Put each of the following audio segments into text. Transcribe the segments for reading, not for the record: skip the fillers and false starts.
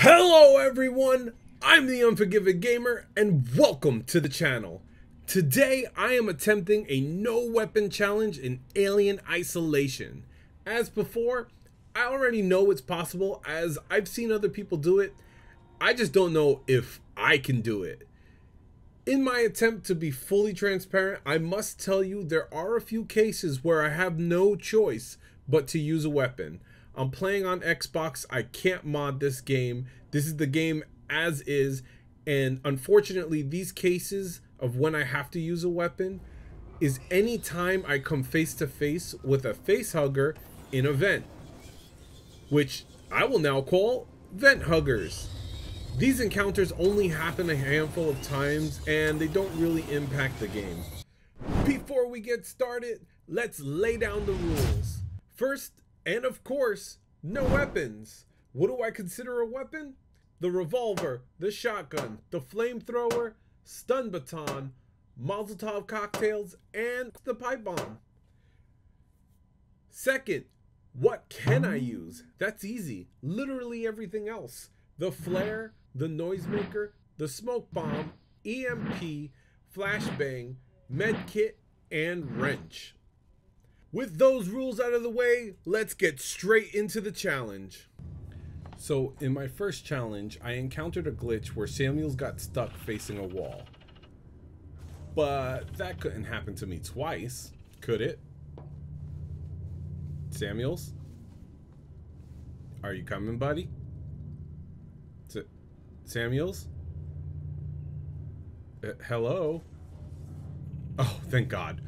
Hello everyone, I'm the Unforgiving Gamer and welcome to the channel. Today I am attempting a no weapon challenge in Alien Isolation. As before, I already know it's possible as I've seen other people do it. I just don't know if I can do it. In my attempt to be fully transparent, I must tell you there are a few cases where I have no choice but to use a weapon. I'm playing on Xbox, I can't mod this game. This is the game as is, and unfortunately these cases of when I have to use a weapon is any time I come face to face with a face hugger in a vent, which I will now call vent huggers. These encounters only happen a handful of times and they don't really impact the game. Before we get started, let's lay down the rules. First, and of course, no weapons. What do I consider a weapon? The revolver, the shotgun, the flamethrower, stun baton, Molotov cocktails, and the pipe bomb. Second, what can I use? That's easy. Literally everything else. The flare, the noisemaker, the smoke bomb, EMP, flashbang, medkit, and wrench. With those rules out of the way, let's get straight into the challenge. So in my first challenge, I encountered a glitch where Samuels got stuck facing a wall. But that couldn't happen to me twice, could it? Samuels? Are you coming, buddy? Samuels? Hello? Oh, thank God.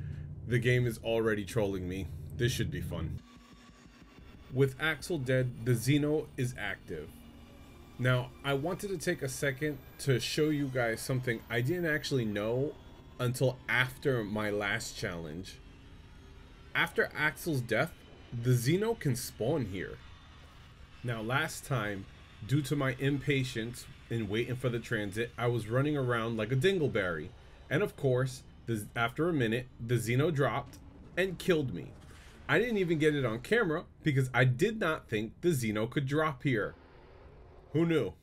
The game is already trolling me. This should be fun. With Axel dead, the Xeno is active. Now, I wanted to take a second to show you guys something I didn't actually know until after my last challenge. After Axel's death, the Xeno can spawn here. Now, last time, due to my impatience in waiting for the transit, I was running around like a dingleberry. And of course, after a minute, the Xeno dropped and killed me. I didn't even get it on camera because I did not think the Xeno could drop here. Who knew?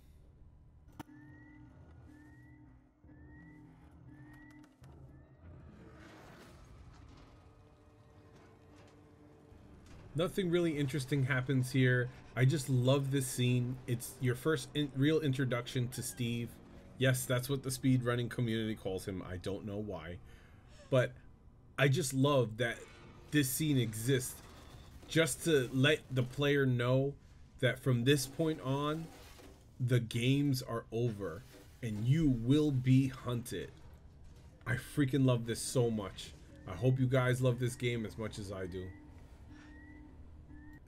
Nothing really interesting happens here. I just love this scene. It's your first real introduction to Steve. Yes, that's what the speedrunning community calls him. I don't know why. But I just love that this scene exists just to let the player know that from this point on, the games are over and you will be hunted. I freaking love this so much. I hope you guys love this game as much as I do.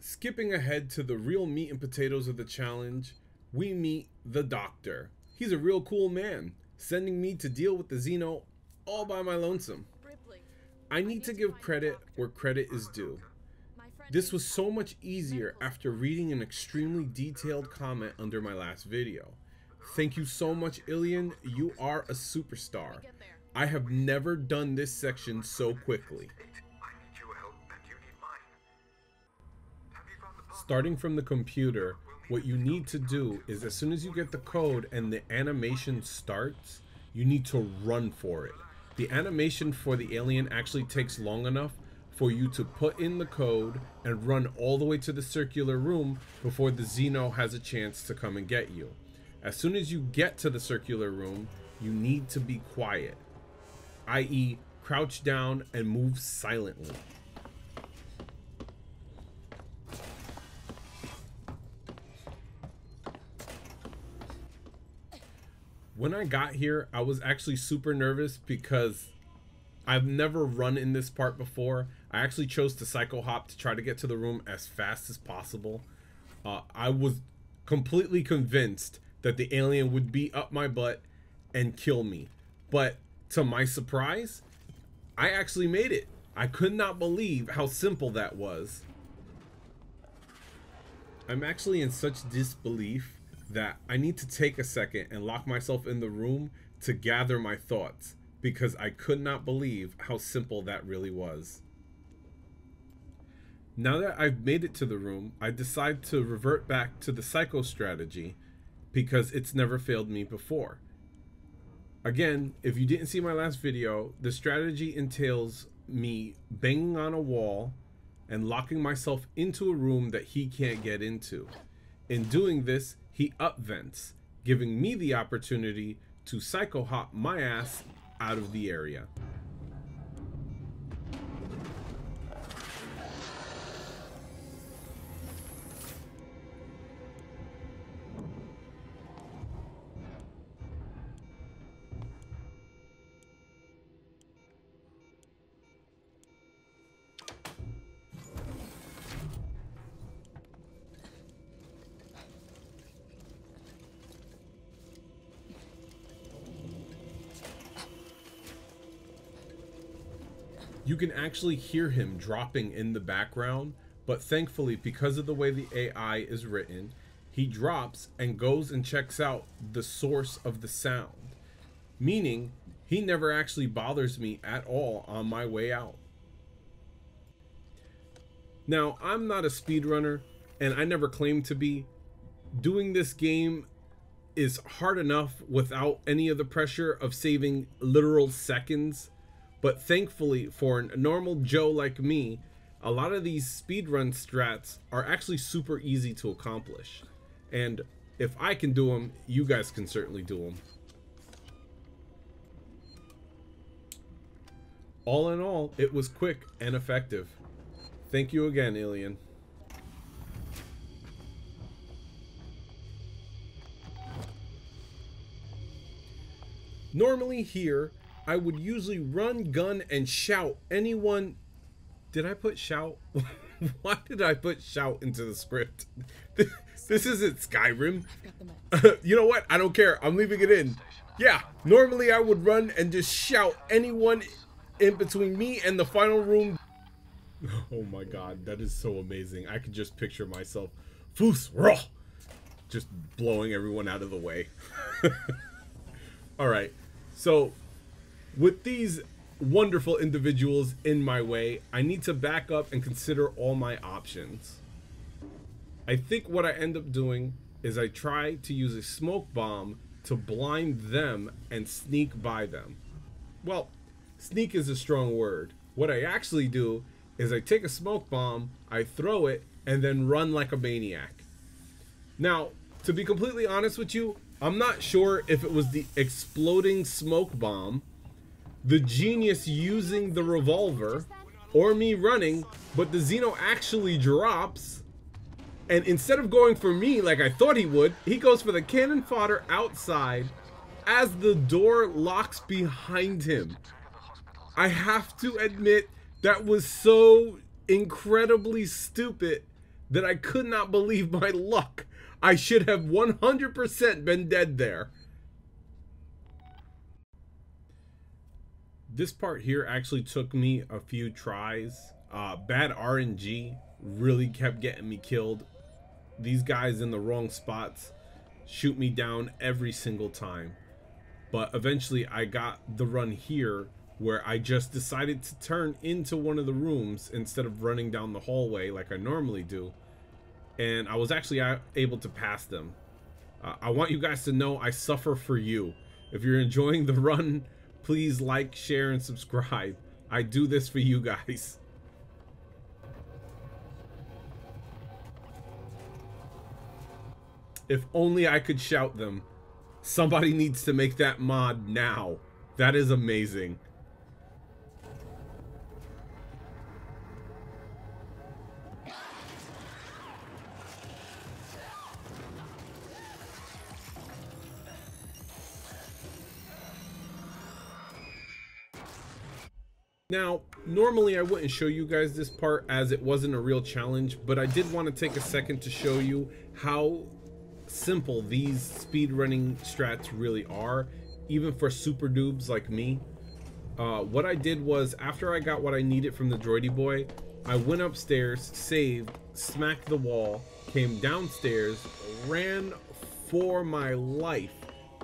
Skipping ahead to the real meat and potatoes of the challenge, we meet the doctor. He's a real cool man, sending me to deal with the Xeno all by my lonesome. I need to give credit where credit is due. This was so much easier after reading an extremely detailed comment under my last video. Thank you so much, Ilian. You are a superstar. I have never done this section so quickly. Starting from the computer, what you need to do is as soon as you get the code and the animation starts, you need to run for it. The animation for the alien actually takes long enough for you to put in the code and run all the way to the circular room before the Xeno has a chance to come and get you. As soon as you get to the circular room, you need to be quiet, i.e. crouch down and move silently. When I got here, I was actually super nervous because I've never run in this part before. I actually chose to psycho hop to try to get to the room as fast as possible. I was completely convinced that the alien would be up my butt and kill me. But to my surprise, I actually made it. I could not believe how simple that was. I'm actually in such disbelief that I need to take a second and lock myself in the room to gather my thoughts because I could not believe how simple that really was. Now that I've made it to the room, I decide to revert back to the psycho strategy because it's never failed me before. Again, if you didn't see my last video, the strategy entails me banging on a wall and locking myself into a room that he can't get into. In doing this, he upvents, giving me the opportunity to psycho hop my ass out of the area. You can actually hear him dropping in the background, but thankfully, because of the way the AI is written, he drops and goes and checks out the source of the sound, meaning he never actually bothers me at all on my way out. Now, I'm not a speedrunner, and I never claimed to be. Doing this game is hard enough without any of the pressure of saving literal seconds. But thankfully, for a normal Joe like me, a lot of these speedrun strats are actually super easy to accomplish. And if I can do them, you guys can certainly do them. All in all, it was quick and effective. Thank you again, Alien. Normally here, I would usually run, gun, and shout anyone. Did I put shout? Why did I put shout into the script? This isn't Skyrim. You know what? I don't care. I'm leaving it in. Yeah, normally I would run and just shout anyone in between me and the final room. Oh my god, that is so amazing. I could just picture myself. Foos, raw, just blowing everyone out of the way. Alright, so with these wonderful individuals in my way, I need to back up and consider all my options. I think what I end up doing is I try to use a smoke bomb to blind them and sneak by them. Well, sneak is a strong word. What I actually do is I take a smoke bomb, I throw it, and then run like a maniac. Now, to be completely honest with you, I'm not sure if it was the exploding smoke bomb, the genius using the revolver, or me running, but the Xeno actually drops, and instead of going for me like I thought he would, he goes for the cannon fodder outside as the door locks behind him. I have to admit, that was so incredibly stupid that I could not believe my luck. I should have 100% been dead there. This part here actually took me a few tries. Bad RNG really kept getting me killed. These guys in the wrong spots shoot me down every single time. But eventually I got the run here where I just decided to turn into one of the rooms instead of running down the hallway like I normally do. And I was actually able to pass them. I want you guys to know I suffer for you. If you're enjoying the run, please like, share, and subscribe. I do this for you guys. If only I could shout them. Somebody needs to make that mod now. That is amazing. Now, normally I wouldn't show you guys this part as it wasn't a real challenge, but I did want to take a second to show you how simple these speedrunning strats really are, even for super noobs like me. What I did was, after I got what I needed from the droidy boy, I went upstairs, saved, smacked the wall, came downstairs, ran for my life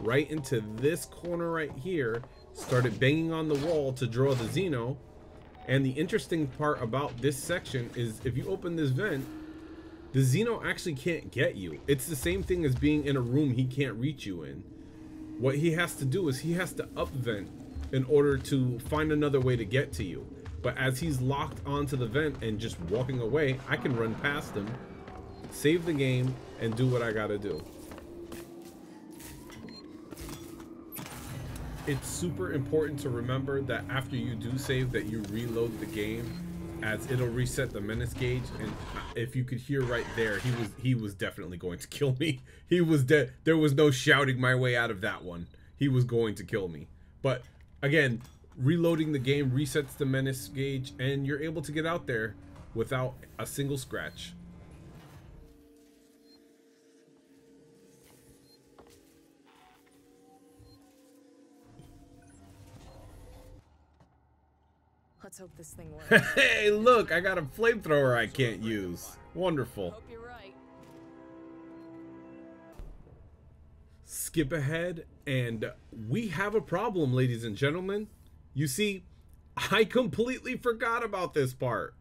right into this corner right here, started banging on the wall to draw the Xeno. And the interesting part about this section is if you open this vent, the Xeno actually can't get you. It's the same thing as being in a room he can't reach you in. What he has to do is he has to upvent in order to find another way to get to you. But as he's locked onto the vent and just walking away, I can run past him, save the game, and do what I gotta do. It's super important to remember that after you do save that you reload the game, as it'll reset the menace gauge. And if you could hear right there, he was definitely going to kill me. He was dead. There was no shouting my way out of that one. He was going to kill me. But again, reloading the game resets the menace gauge and you're able to get out there without a single scratch. Let's hope this thing works. Hey, look, I got a flamethrower I can't use. Wonderful. Hope you're right. Skip ahead, and we have a problem, ladies and gentlemen. You see, I completely forgot about this part.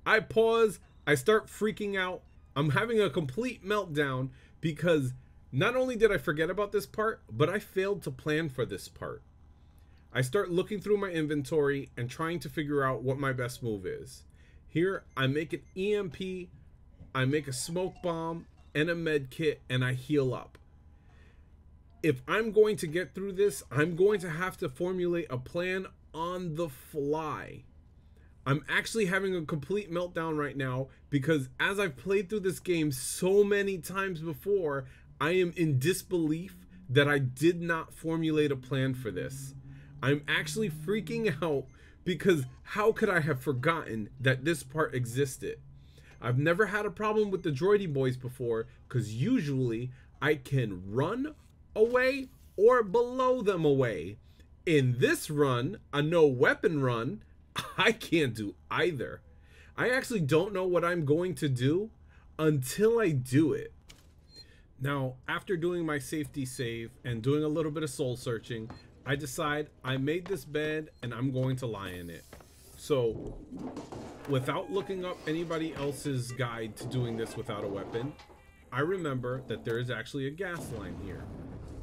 I pause, I start freaking out. I'm having a complete meltdown because not only did I forget about this part, but I failed to plan for this part. I start looking through my inventory and trying to figure out what my best move is. Here, I make an EMP, I make a smoke bomb and a med kit, and I heal up. If I'm going to get through this, I'm going to have to formulate a plan on the fly. I'm actually having a complete meltdown right now because as I've played through this game so many times before, I am in disbelief that I did not formulate a plan for this. I'm actually freaking out because how could I have forgotten that this part existed? I've never had a problem with the droidy boys before because usually I can run away or blow them away. In this run, a no weapon run, I can't do either. I actually don't know what I'm going to do until I do it. Now, after doing my safety save and doing a little bit of soul searching, I decide I made this bed and I'm going to lie in it. So, without looking up anybody else's guide to doing this without a weapon, I remember that there is actually a gas line here.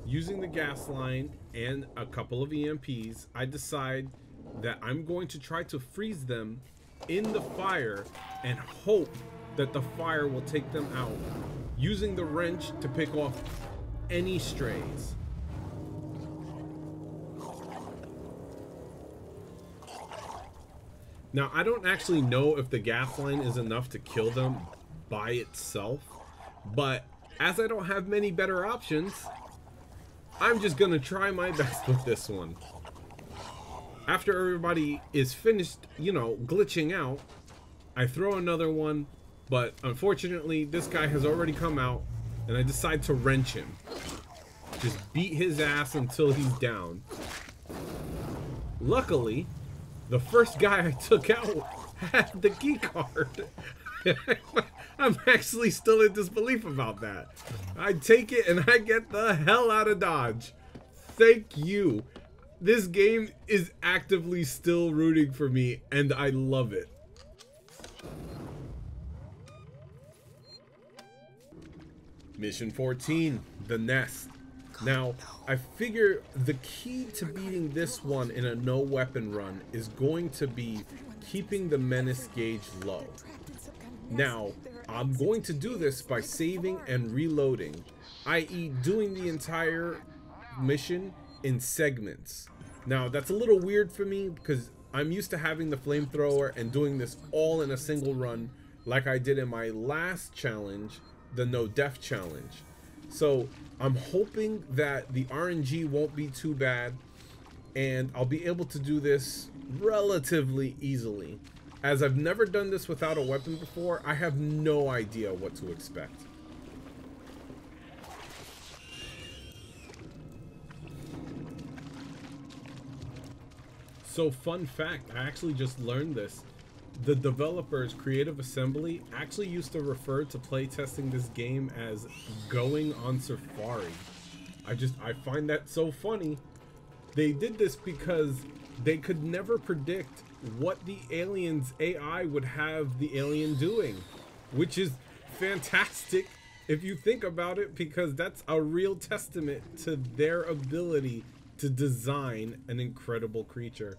Using the gas line and a couple of EMPs, I decide that I'm going to try to freeze them in the fire and hope that the fire will take them out, using the wrench to pick off any strays. Now, I don't actually know if the gas line is enough to kill them by itself, but as I don't have many better options, I'm just gonna try my best with this one. After everybody is finished, you know, glitching out, I throw another one, but unfortunately, this guy has already come out, and I decide to wrench him. Just beat his ass until he's down. Luckily, the first guy I took out had the key card. I'm actually still in disbelief about that. I take it and I get the hell out of Dodge. Thank you. This game is actively still rooting for me and I love it. Mission 14, the nest. Now, I figure the key to beating this one in a no weapon run is going to be keeping the menace gauge low. Now, I'm going to do this by saving and reloading, i.e. doing the entire mission in segments. Now, that's a little weird for me because I'm used to having the flamethrower and doing this all in a single run like I did in my last challenge, the no death challenge. So I'm hoping that the RNG won't be too bad and I'll be able to do this relatively easily. As I've never done this without a weapon before, I have no idea what to expect. So fun fact, I actually just learned this. The developers, Creative Assembly, actually used to refer to playtesting this game as going on safari. I find that so funny. They did this because they could never predict what the alien's AI would have the alien doing, which is fantastic if you think about it, because that's a real testament to their ability to design an incredible creature.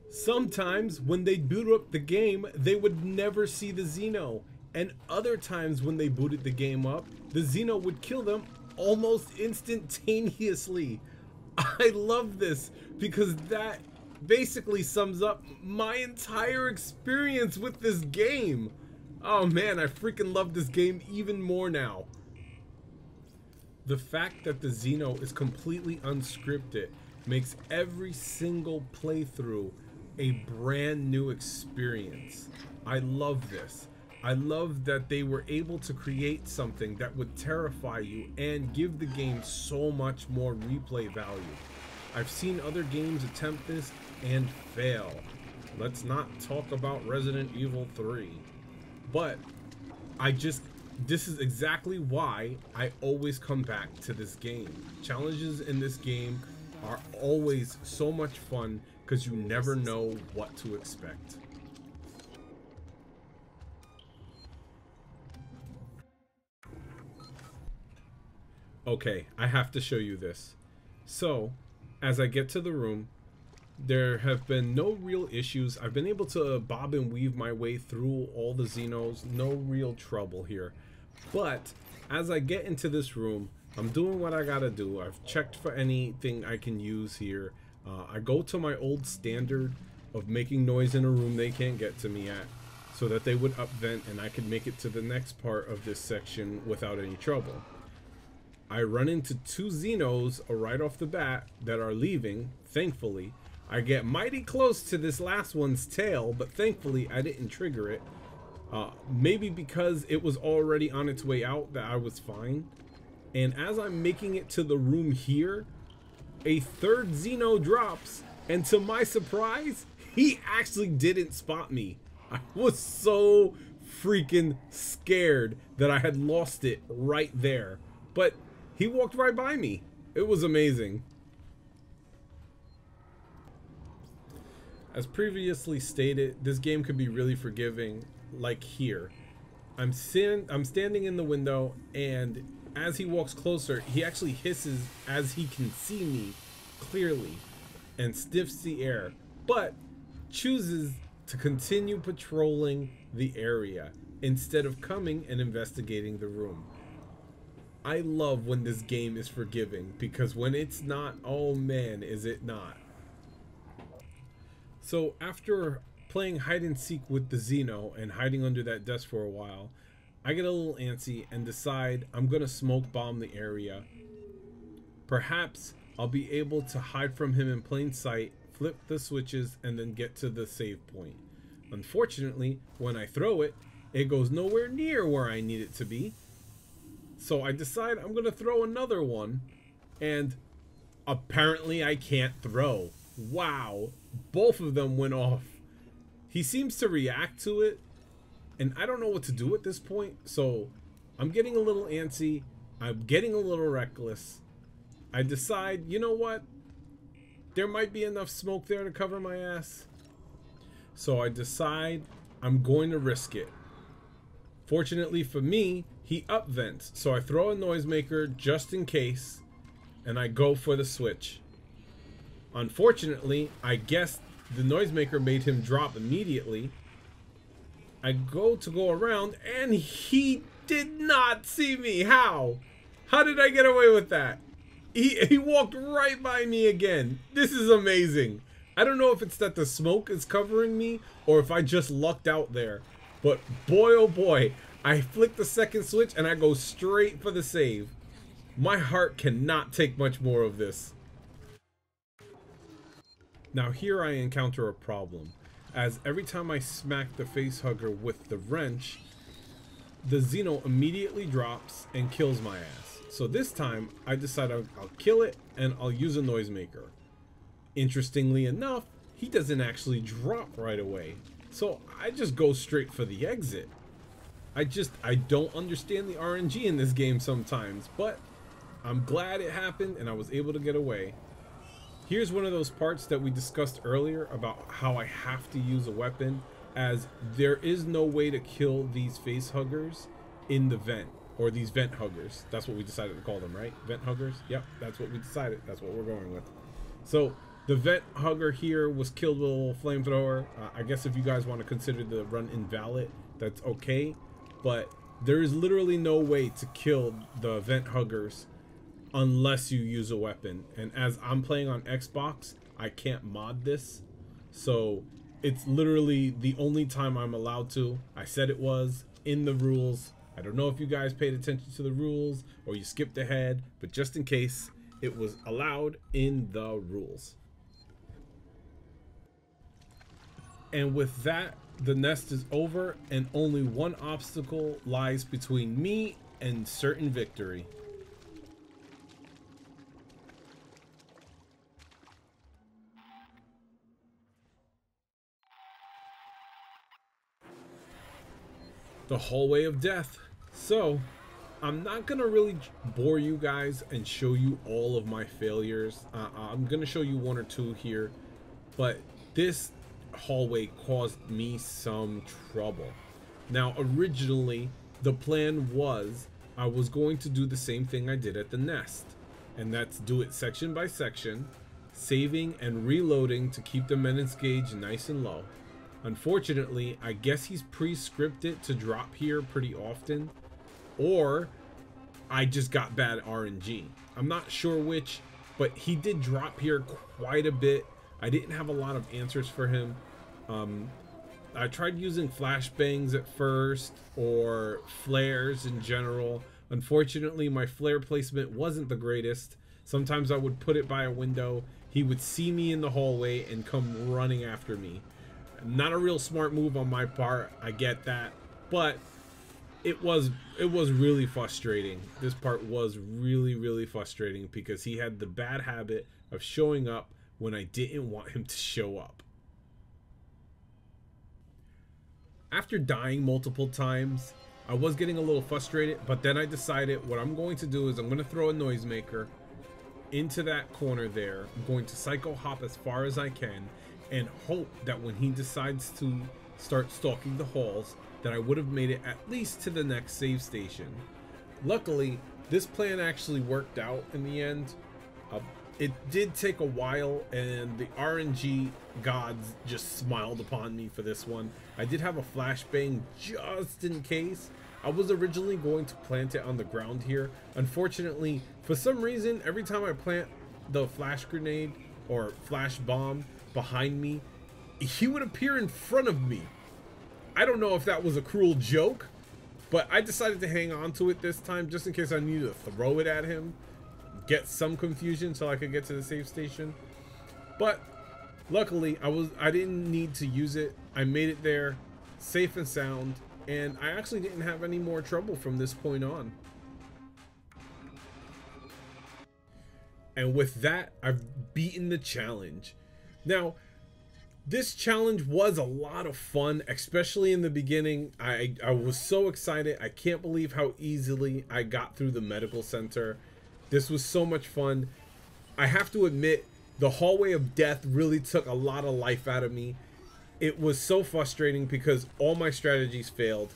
Sometimes when they boot up the game, they would never see the Xeno, and other times when they booted the game up, the Xeno would kill them almost instantaneously. I love this because that basically sums up my entire experience with this game. Oh man, I freaking love this game even more now. The fact that the Xeno is completely unscripted makes every single playthrough a brand new experience. I love this. I love that they were able to create something that would terrify you and give the game so much more replay value. I've seen other games attempt this and fail. Let's not talk about Resident Evil 3. But this is exactly why I always come back to this game. Challenges in this game are always so much fun because you never know what to expect. Okay, I have to show you this. So, as I get to the room, there have been no real issues. I've been able to bob and weave my way through all the Xenos, no real trouble here. But as I get into this room, I'm doing what I gotta do. I've checked for anything I can use here. I go to my old standard of making noise in a room they can't get to me at, so that they would up vent and I could make it to the next part of this section without any trouble. I run into two Xenos right off the bat that are leaving, thankfully. I get mighty close to this last one's tail, but thankfully I didn't trigger it. Maybe because it was already on its way out that I was fine. And as I'm making it to the room here, a third Xeno drops, and to my surprise, he actually didn't spot me. I was so freaking scared that I had lost it right there. But he walked right by me. It was amazing. As previously stated, this game could be really forgiving, like here. I'm standing in the window, and as he walks closer, he actually hisses as he can see me clearly and sniffs the air, but chooses to continue patrolling the area instead of coming and investigating the room. I love when this game is forgiving, because when it's not, oh man, is it not. So after playing hide and seek with the Xeno and hiding under that desk for a while, I get a little antsy and decide I'm gonna smoke bomb the area. Perhaps I'll be able to hide from him in plain sight, flip the switches, and then get to the save point. Unfortunately, when I throw it, it goes nowhere near where I need it to be. So I decide I'm gonna throw another one, and apparently I can't throw. Wow, both of them went off. He seems to react to it, and I don't know what to do at this point, so I'm getting a little antsy, I'm getting a little reckless. I decide, you know what, there might be enough smoke there to cover my ass. So I decide I'm going to risk it. Fortunately for me, he up vents, so I throw a noisemaker just in case, and I go for the switch. Unfortunately, I guess the noisemaker made him drop immediately. I go to go around, and he did not see me. How? How did I get away with that? He walked right by me again. This is amazing. I don't know if it's that the smoke is covering me or if I just lucked out there. But boy, oh boy, I flick the second switch and I go straight for the save. My heart cannot take much more of this. Now here I encounter a problem, as every time I smack the facehugger with the wrench, the Xeno immediately drops and kills my ass. So this time I decide I'll kill it and I'll use a noisemaker. Interestingly enough, he doesn't actually drop right away. So I just go straight for the exit. I don't understand the RNG in this game sometimes, but I'm glad it happened and I was able to get away. Here's one of those parts that we discussed earlier about how I have to use a weapon. as there is no way to kill these face huggers in the vent, or these vent huggers. That's what we decided to call them, right? Vent huggers? Yep, that's what we decided. That's what we're going with. So the vent hugger here was killed with a little flamethrower. I guess if you guys want to consider the run invalid, that's okay. But there is literally no way to kill the vent huggers unless you use a weapon. And as I'm playing on Xbox, I can't mod this. So it's literally the only time I'm allowed to. I said it was in the rules. I don't know if you guys paid attention to the rules or you skipped ahead, but just in case, it was allowed in the rules. And with that, the nest is over and only one obstacle lies between me and certain victory. The hallway of death. So I'm not gonna really bore you guys and show you all of my failures. I'm gonna show you one or two here, but this hallway caused me some trouble. Now originally the plan was I was going to do the same thing I did at the nest, and that's do it section by section, saving and reloading to keep the menace gauge nice and low. Unfortunately, I guess he's pre-scripted to drop here pretty often, or I just got bad RNG. I'm not sure which, but he did drop here quite a bit. I didn't have a lot of answers for him. I tried using flashbangs at first, or flares in general. Unfortunately, my flare placement wasn't the greatest. Sometimes I would put it by a window. He would see me in the hallway and come running after me. Not a real smart move on my part, I get that, but it was really frustrating. This part was really frustrating because he had the bad habit of showing up when I didn't want him to show up. After dying multiple times, I was getting a little frustrated, but then I decided what I'm going to do is I'm going to throw a noisemaker into that corner there. I'm going to psycho hop as far as I can and hope that when he decides to start stalking the halls, that I would have made it at least to the next save station. Luckily, this plan actually worked out in the end. It did take a while, and the RNG gods just smiled upon me for this one. I did have a flashbang just in case. I was originally going to plant it on the ground here. Unfortunately, for some reason, every time I plant the flash grenade or flash bomb behind me, he would appear in front of me. I don't know if that was a cruel joke, but I decided to hang on to it this time just in case I needed to throw it at him, get some confusion so I could get to the save station. But luckily I didn't need to use it. I made it there safe and sound, and I actually didn't have any more trouble from this point on. And with that, I've beaten the challenge. Now, this challenge was a lot of fun, especially in the beginning. I was so excited. I can't believe how easily I got through the medical center. This was so much fun. I have to admit, the hallway of death really took a lot of life out of me. It was so frustrating because all my strategies failed.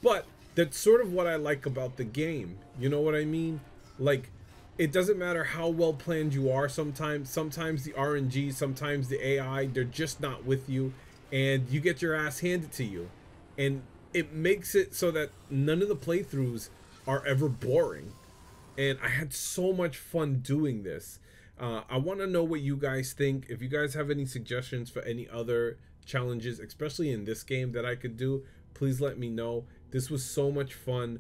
But that's sort of what I like about the game. You know what I mean? Like, it doesn't matter how well planned you are sometimes. Sometimes the RNG, sometimes the AI, they're just not with you, and you get your ass handed to you. And it makes it so that none of the playthroughs are ever boring. And I had so much fun doing this. I want to know what you guys think. If you guys have any suggestions for any other challenges, especially in this game, that I could do, please let me know. This was so much fun.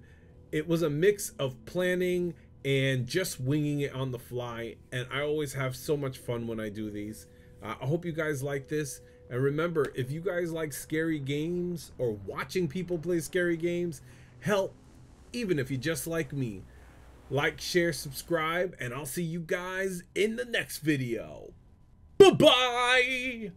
It was a mix of planning and just winging it on the fly, and I always have so much fun when I do these. I hope you guys like this, and remember, if you guys like scary games or watching people play scary games, hell, even if you just like me, like, share, subscribe, and I'll see you guys in the next video. Bye-bye!